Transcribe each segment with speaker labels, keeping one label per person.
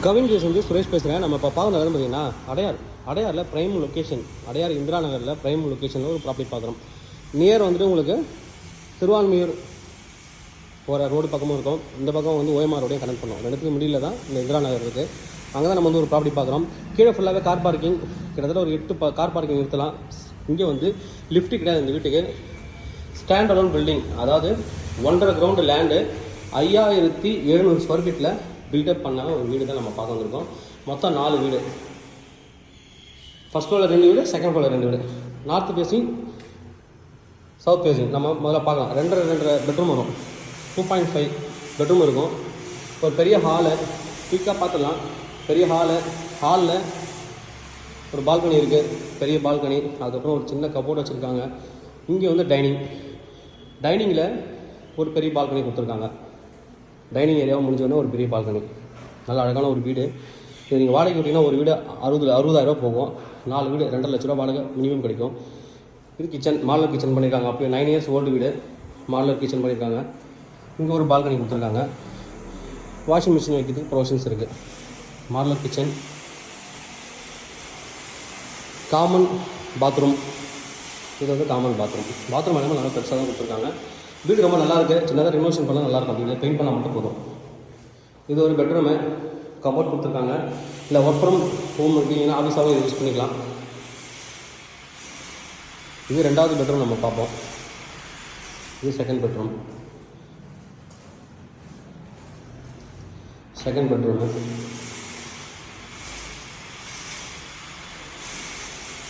Speaker 1: கவின் வந்து சுரேஷ் பேசுகிறேன். நம்ம இப்போ பார்க்குறது பார்த்தீங்கன்னா அடையாரில் ப்ரைம் லொக்கேஷன், அடையார் இந்திரா நகரில் ப்ரைம் லொக்கேஷனில் ஒரு ப்ராப்பர்ட்டி பார்க்குறோம். நியர் வந்துட்டு உங்களுக்கு திருவான்மியூர் போகிற ரோடு பக்கமும் இருக்கும். இந்த பக்கம் வந்து ஓஎம்ஆரோடையும் கனெக்ட் பண்ணோம். ரெண்டுத்துக்கு முடியல தான் இந்த இந்திரா நகர் இருக்குது. அங்கே தான் நம்ம வந்து ஒரு ப்ராப்பர்ட்டி பார்க்குறோம். கீழே ஃபுல்லாகவே கார் பார்க்கிங், கிட்டத்தட்ட ஒரு 8 கார் பார்க்கிங் நிறுத்தலாம். இங்கே வந்து லிஃப்ட்டு கிடையாது இந்த வீட்டுக்கு. ஸ்டாண்ட் அலோன் பில்டிங், அதாவது 1.5 கிரவுண்டு லேண்டு 5700 ஸ்கொயர் ஃபீட்டில் பில்டப் பண்ண ஒரு வீடு தான் நம்ம பார்க்க வந்திருக்கோம். மொத்தம் 4 வீடு. ஃபஸ்ட் ஃப்ளோரில் 2 வீடு, செகண்ட் ஃப்ளோரில் 2 வீடு. North facing, south facing. நம்ம முதல்ல பார்க்கலாம். 2.5 பெட்ரூம் வரும், 2.5 பெட்ரூம் இருக்கும். ஒரு பெரிய ஹாலு குயிக்காக பார்த்துடலாம். பெரிய ஹாலில் ஒரு பால்கனி இருக்குது, பெரிய பால்கனி. அதுக்கப்புறம் ஒரு சின்ன கபோர்டு வச்சுருக்காங்க. இங்கே வந்து டைனிங்கில் ஒரு பெரிய பால்கனி கொடுத்துருக்காங்க. டைனிங் ஏரியாவும் முடிஞ்சோடனே ஒரு பெரிய பால்கனி. நல்ல அழகான ஒரு வீடு. இது நீங்கள் வாடகை விட்டிங்கன்னா ஒரு வீடு 60,000 போகும். 4 வீடு 2.5 லட்ச ரூபா வாடகை மினிமம் கிடைக்கும். இது கிச்சன், மாடலர் கிச்சன் பண்ணியிருக்காங்க. அப்படியே 9 இயர்ஸ் ஓல்டு வீடு, மாடலர் கிச்சன் பண்ணியிருக்காங்க. இங்கே ஒரு பால்கனி கொடுத்துருக்காங்க. வாஷிங் மிஷின் வைக்கிறதுக்கு ப்ரொவிஷன்ஸ் இருக்குது. Modeller kitchen, common bathroom. இது வந்து காமன் பாத்ரூம் எல்லாமே நல்லா பெருசாக தான் கொடுத்துருக்காங்க. வீடு ரொம்ப நல்லாயிருக்கு. சின்னதாக ரினோவேஷன் பண்ணால் நல்லாயிருக்கும். அப்படி பெயிண்ட் பண்ணால் மட்டும் போதும். இது ஒரு பெட்ரூமு, கபோர்ட் கொடுத்துருக்காங்க. இல்லை ஒர்க் ஃப்ரம் ஹோம் இருக்கீங்கன்னா ஆஃபீஸாகவும் யூஸ் பண்ணிக்கலாம். இது 2வது பெட்ரூம் நம்ம பார்ப்போம். இது செகண்ட் பெட்ரூமு.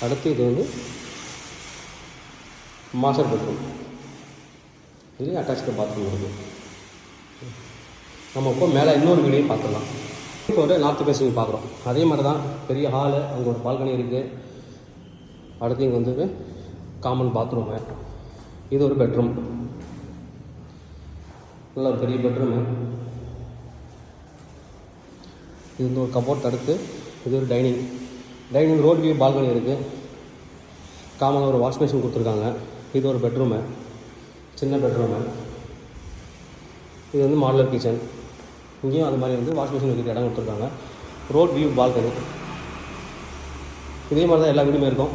Speaker 1: அடுத்து இது வந்து மாஸ்டர் பெட்ரூம். இது அட்டாச்சு பாத்ரூம் இருக்குது. நம்ம இப்போ மேலே இன்னொரு வீடையும் பார்த்துடலாம். இப்போ ஒரு நார்த் ஃபேஸிங் பார்க்குறோம். அதே மாதிரி தான் பெரிய ஹாலு, அங்கே ஒரு பால்கனி இருக்குது. அடுத்து இங்கே வந்து காமன் பாத்ரூமு. இது ஒரு பெட்ரூம், நல்ல ஒரு பெரிய பெட்ரூமு. இது வந்து ஒரு கபோர்ட். அடுத்து இது ஒரு டைனிங் ரோட் வியூ பால்கனி இருக்குது. காமனாக ஒரு வாஷ் மிஷின் கொடுத்துருக்காங்க. இது ஒரு பெட்ரூமு, சின்ன பெட்ரூமு. இது வந்து மாடலர் கிச்சன். இங்கேயும் அது மாதிரி வந்து வாஷ் மிஷின் வைக்கிற இடம் கொடுத்துருக்காங்க. Road view balcony. இதே மாதிரி தான் எல்லா வீடுமே இருக்கும்.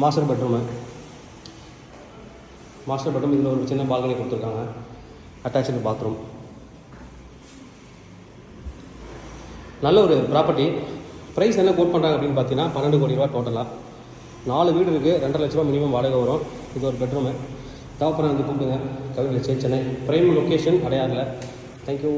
Speaker 1: Master bedroom. இதில் ஒரு சின்ன பால்கனி கொடுத்துருக்காங்க. Attach bathroom. நல்ல ஒரு ப்ராப்பர்ட்டி. ப்ரைஸ் என்ன கோட் பண்ணுறாங்க அப்படின்னு பார்த்தீங்கன்னா 12 கோடி ரூபா டோட்டலாக. 4 வீடு இருக்குது, 2.5 லட்ச ரூபா மினிமம் வாடகை வரும். இது ஒரு பெட்ரூமு. தேவைப்படுற வந்து கூப்பிடுங்க. கவின் சென்னை ப்ரைம் லொக்கேஷன் அடையாரில். தேங்க்யூ.